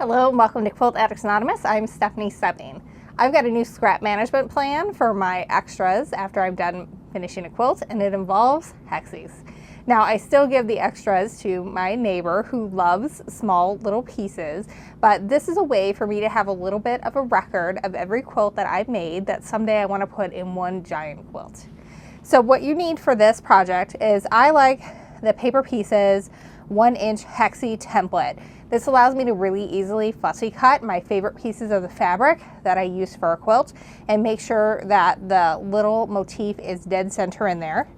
Hello and welcome to Quilt Addicts Anonymous. I'm Stephanie Soebbing. I've got a new scrap management plan for my extras after I'm done finishing a quilt, and it involves hexies. Now, I still give the extras to my neighbor who loves small little pieces, but this is a way for me to have a little bit of a record of every quilt that I've made that someday I want to put in one giant quilt. So what you need for this project is, I like the paper pieces 1-inch hexie template. This allows me to really easily fussy cut my favorite pieces of the fabric that I use for a quilt and make sure that the little motif is dead center in there.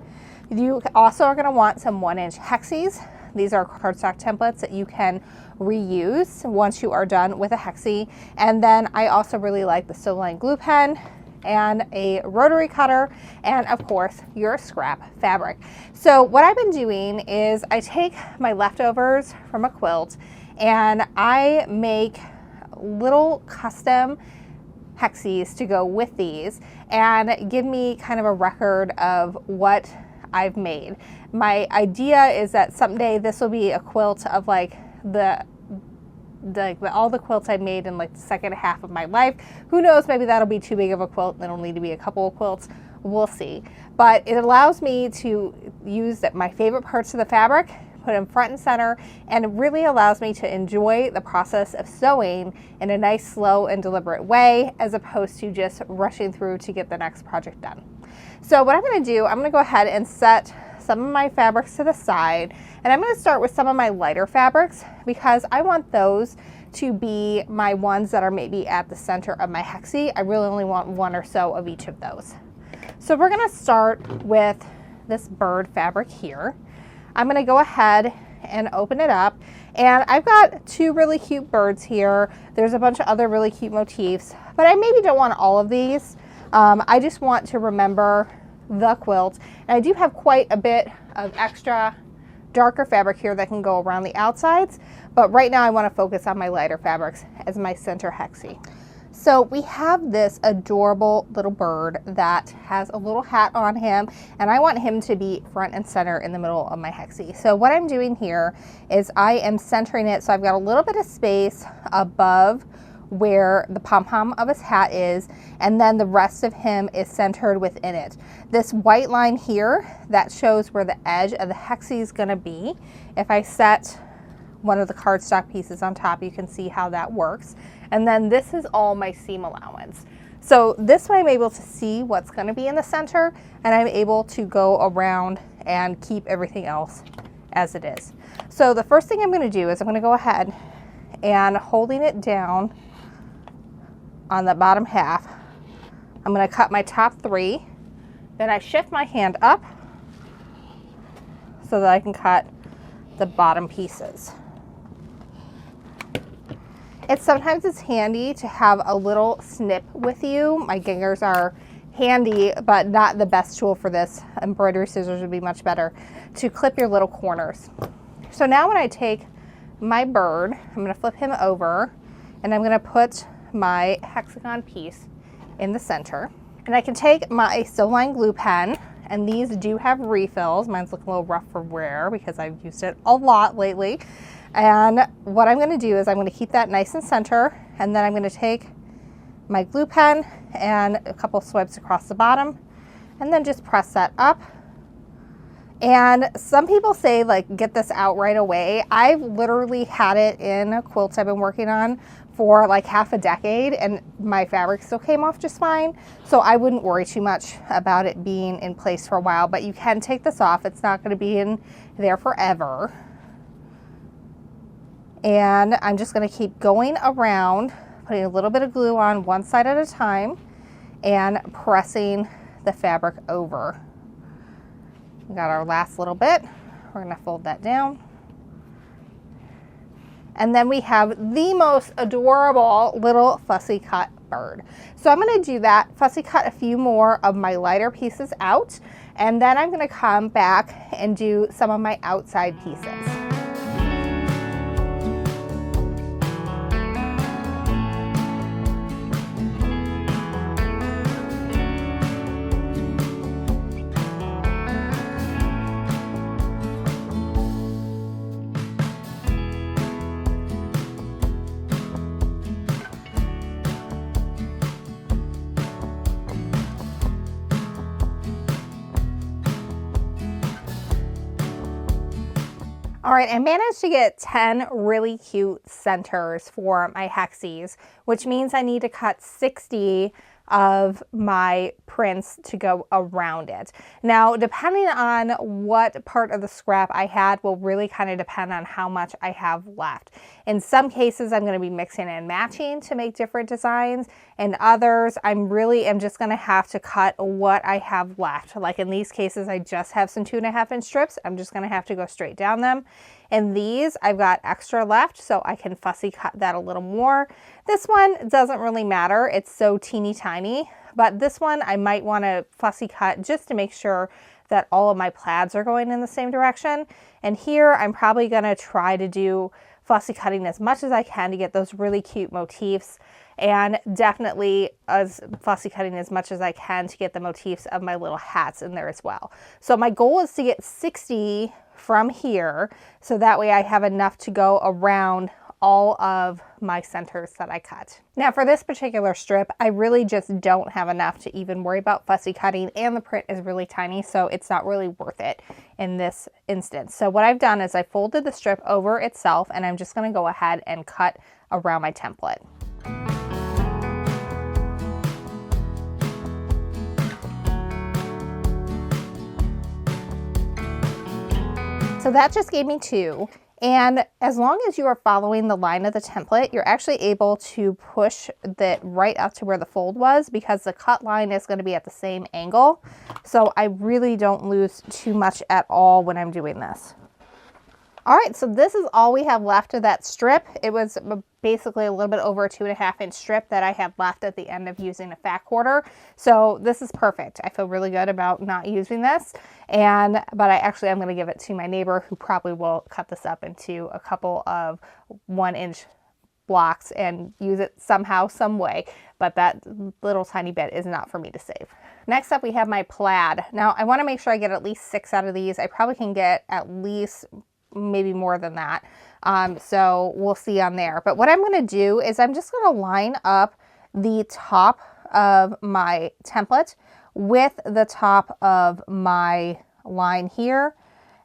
You also are going to want some 1-inch hexies. These are cardstock templates that you can reuse once you are done with a hexie. And then I also really like the Sewline glue pen and a rotary cutter, and of course your scrap fabric. So what I've been doing is I take my leftovers from a quilt and I make little custom hexies to go with these and give me kind of a record of what I've made. My idea is that someday this will be a quilt of like all the quilts I made in like the second half of my life. Who knows, maybe that'll be too big of a quilt and it'll need to be a couple of quilts. We'll see. But it allows me to use my favorite parts of the fabric, put them front and center, and it really allows me to enjoy the process of sewing in a nice, slow and deliberate way, as opposed to just rushing through to get the next project done. So what I'm going to do, I'm going to go ahead and set some of my fabrics to the side, and I'm going to start with some of my lighter fabrics because I want those to be my ones that are maybe at the center of my hexie. I really only want one or so of each of those. So we're going to start with this bird fabric here. I'm going to go ahead and open it up, and I've got two really cute birds here. There's a bunch of other really cute motifs, but I maybe don't want all of these. I just want to remember the quilt, and I do have quite a bit of extra darker fabric here that can go around the outsides, but right now I want to focus on my lighter fabrics as my center hexie. So we have this adorable little bird that has a little hat on him, and I want him to be front and center in the middle of my hexie. So what I'm doing here is I am centering it so I've got a little bit of space above where the pom-pom of his hat is, and then the rest of him is centered within it. This white line here, that shows where the edge of the hexie is going to be. If I set one of the cardstock pieces on top, you can see how that works. And then this is all my seam allowance. So this way I'm able to see what's going to be in the center, and I'm able to go around and keep everything else as it is. So the first thing I'm going to do is I'm going to go ahead and, holding it down on the bottom half, I'm going to cut my top 3. Then I shift my hand up so that I can cut the bottom pieces. Sometimes it's handy to have a little snip with you. My gingers are handy, but not the best tool for this. Embroidery scissors would be much better to clip your little corners. So now when I take my bird, I'm going to flip him over, and I'm going to put my hexagon piece in the center. And I can take my Sewline glue pen, and these do have refills. Mine's looking a little rough for wear because I've used it a lot lately. And what I'm going to do is I'm going to keep that nice and center, and then I'm going to take my glue pen and a couple swipes across the bottom, and then just press that up. And some people say, like, get this out right away. I've literally had it in a quilt I've been working on for like half a decade, and my fabric still came off just fine. So I wouldn't worry too much about it being in place for a while, but you can take this off. It's not going to be in there forever. And I'm just going to keep going around, putting a little bit of glue on one side at a time and pressing the fabric over. We got our last little bit. We're going to fold that down. And then we have the most adorable little fussy cut bird. So I'm going to do that, fussy cut a few more of my lighter pieces out, and then I'm going to come back and do some of my outside pieces. All right, I managed to get 10 really cute centers for my hexies, which means I need to cut 60 of my prints to go around it. Now, depending on what part of the scrap I had will really kind of depend on how much I have left. In some cases, I'm going to be mixing and matching to make different designs. In others, I'm just going to have to cut what I have left. Like in these cases, I just have some 2.5-inch strips. I'm just going to have to go straight down them. In these, I've got extra left, so I can fussy cut that a little more. This one doesn't really matter. It's so teeny tiny, but this one I might want to fussy cut just to make sure that all of my plaids are going in the same direction. And here I'm probably going to try to do fussy cutting as much as I can to get those really cute motifs, and definitely as fussy cutting as much as I can to get the motifs of my little hats in there as well. So my goal is to get 60 from here, so that way I have enough to go around all of my centers that I cut. Now for this particular strip, I really just don't have enough to even worry about fussy cutting, and the print is really tiny, so it's not really worth it in this instance. So what I've done is I folded the strip over itself, and I'm just going to go ahead and cut around my template. So that just gave me 2. And as long as you are following the line of the template, you're actually able to push that right up to where the fold was, because the cut line is going to be at the same angle. So I really don't lose too much at all when I'm doing this. All right, so this is all we have left of that strip. It was basically a little bit over a 2.5-inch strip that I had left at the end of using a fat quarter. So this is perfect. I feel really good about not using this. But I'm going to give it to my neighbor, who probably will cut this up into a couple of 1-inch blocks and use it somehow, some way. But that little tiny bit is not for me to save. Next up, we have my plaid. Now I want to make sure I get at least 6 out of these. I probably can get at least maybe more than that. So we'll see on there. But what I'm going to do is I'm just going to line up the top of my template with the top of my line here.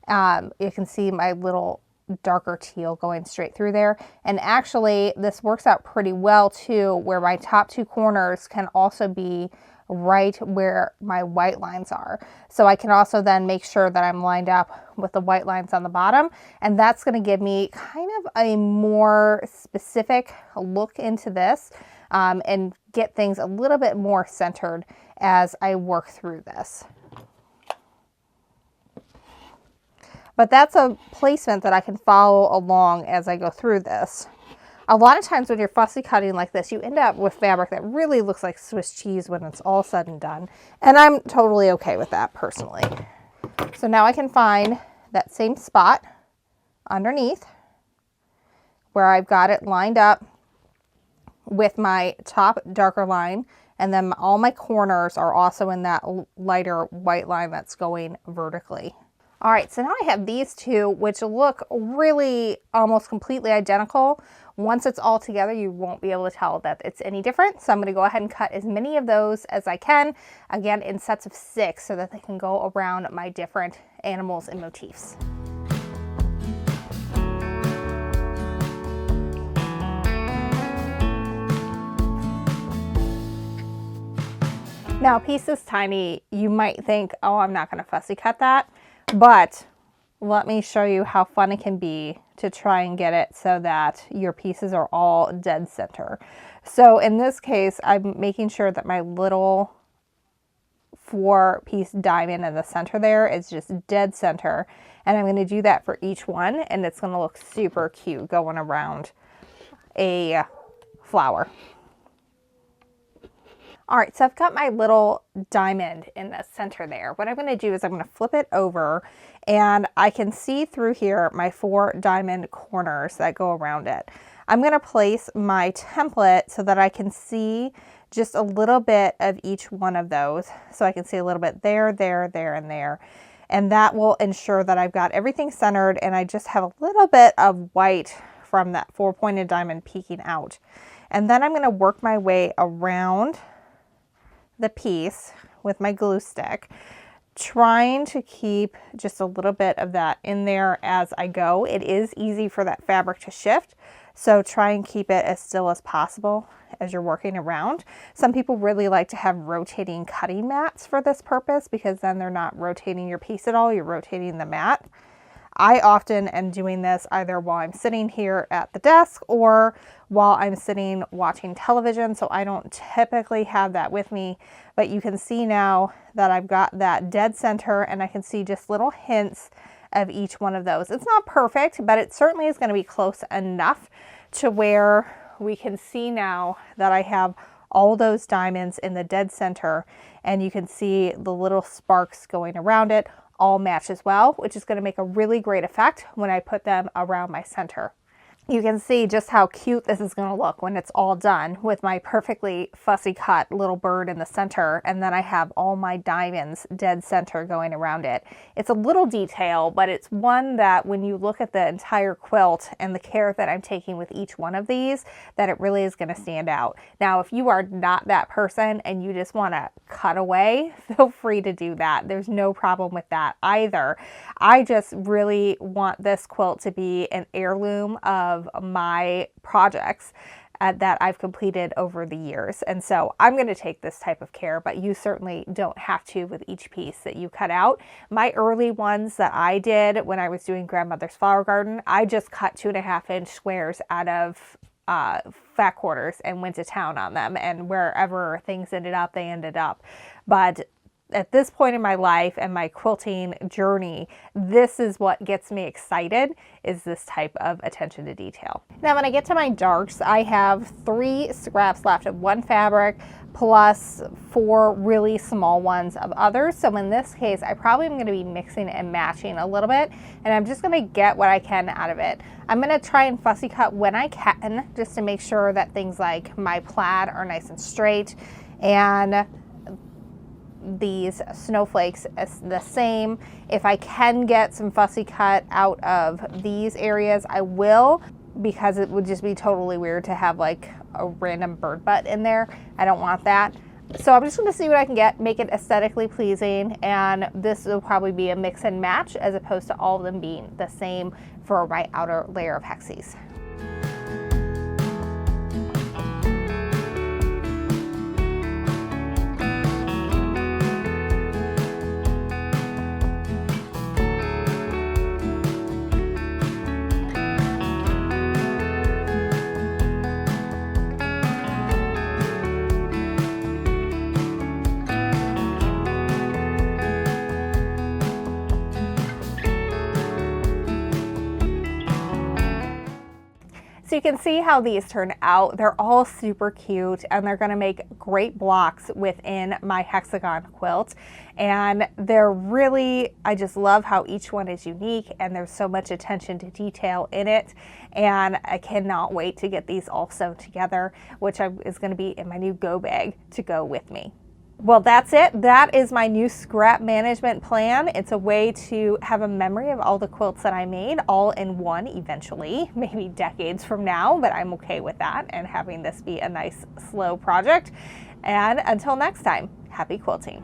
You can see my little darker teal going straight through there. And actually this works out pretty well too, where my top 2 corners can also be right where my white lines are. So I can also then make sure that I'm lined up with the white lines on the bottom, and that's going to give me kind of a more specific look into this, and get things a little bit more centered as I work through this. But that's a placement that I can follow along as I go through this. A lot of times when you're fussy cutting like this, you end up with fabric that really looks like Swiss cheese when it's all said and done. And I'm totally okay with that personally. So now I can find that same spot underneath where I've got it lined up with my top darker line, and then all my corners are also in that lighter white line that's going vertically. All right, so now I have these 2, which look really almost completely identical. Once it's all together, you won't be able to tell that it's any different. So I'm going to go ahead and cut as many of those as I can, again in sets of 6, so that they can go around my different animals and motifs. Now, a piece is tiny. You might think, oh, I'm not going to fussy cut that. But let me show you how fun it can be to try and get it so that your pieces are all dead center. So in this case, I'm making sure that my little 4-piece diamond in the center there is just dead center. And I'm going to do that for each one, and it's going to look super cute going around a flower. All right, so I've got my little diamond in the center there. What I'm going to do is I'm going to flip it over, and I can see through here my 4 diamond corners that go around it. I'm going to place my template so that I can see just a little bit of each one of those. So I can see a little bit there, there, there, and there. And that will ensure that I've got everything centered, and I just have a little bit of white from that 4-pointed diamond peeking out. And then I'm going to work my way around the piece with my glue stick trying to keep just a little bit of that in there as I go. It is easy for that fabric to shift, so try and keep it as still as possible as you're working around. Some people really like to have rotating cutting mats for this purpose, because then they're not rotating your piece at all, you're rotating the mat. I often am doing this either while I'm sitting here at the desk or while I'm sitting watching television, so I don't typically have that with me. But you can see now that I've got that dead center, and I can see just little hints of each one of those. It's not perfect, but it certainly is going to be close enough to where we can see now that I have all those diamonds in the dead center, and you can see the little sparks going around it all match as well, which is going to make a really great effect when I put them around my center. You can see just how cute this is going to look when it's all done with my perfectly fussy cut little bird in the center, and then I have all my diamonds dead center going around it. It's a little detail, but it's one that when you look at the entire quilt and the care that I'm taking with each one of these, that it really is going to stand out. Now, if you are not that person and you just want to cut away, feel free to do that. There's no problem with that either. I just really want this quilt to be an heirloom of my projects that I've completed over the years. And so I'm going to take this type of care, but you certainly don't have to with each piece that you cut out. My early ones that I did when I was doing grandmother's flower garden, I just cut 2.5-inch squares out of fat quarters and went to town on them, and wherever things ended up, they ended up. But at this point in my life and my quilting journey, this is what gets me excited, is this type of attention to detail. Now, when I get to my darks, I have 3 scraps left of one fabric plus 4 really small ones of others. So in this case, I probably am going to be mixing and matching a little bit, and I'm just going to get what I can out of it. I'm going to try and fussy cut when I can, just to make sure that things like my plaid are nice and straight, and these snowflakes is the same. If I can get some fussy cut out of these areas, I will, because it would just be totally weird to have like a random bird butt in there. I don't want that. So I'm just going to see what I can get, make it aesthetically pleasing, and this will probably be a mix and match as opposed to all of them being the same for my outer layer of hexies. So you can see how these turn out. They're all super cute, and they're going to make great blocks within my hexagon quilt. And they're really, I just love how each one is unique, and there's so much attention to detail in it. And I cannot wait to get these all sewn together, which is going to be in my new go bag to go with me. Well, that's it. That is my new scrap management plan. It's a way to have a memory of all the quilts that I made all in one eventually, maybe decades from now, but I'm okay with that and having this be a nice, slow project. And until next time, happy quilting.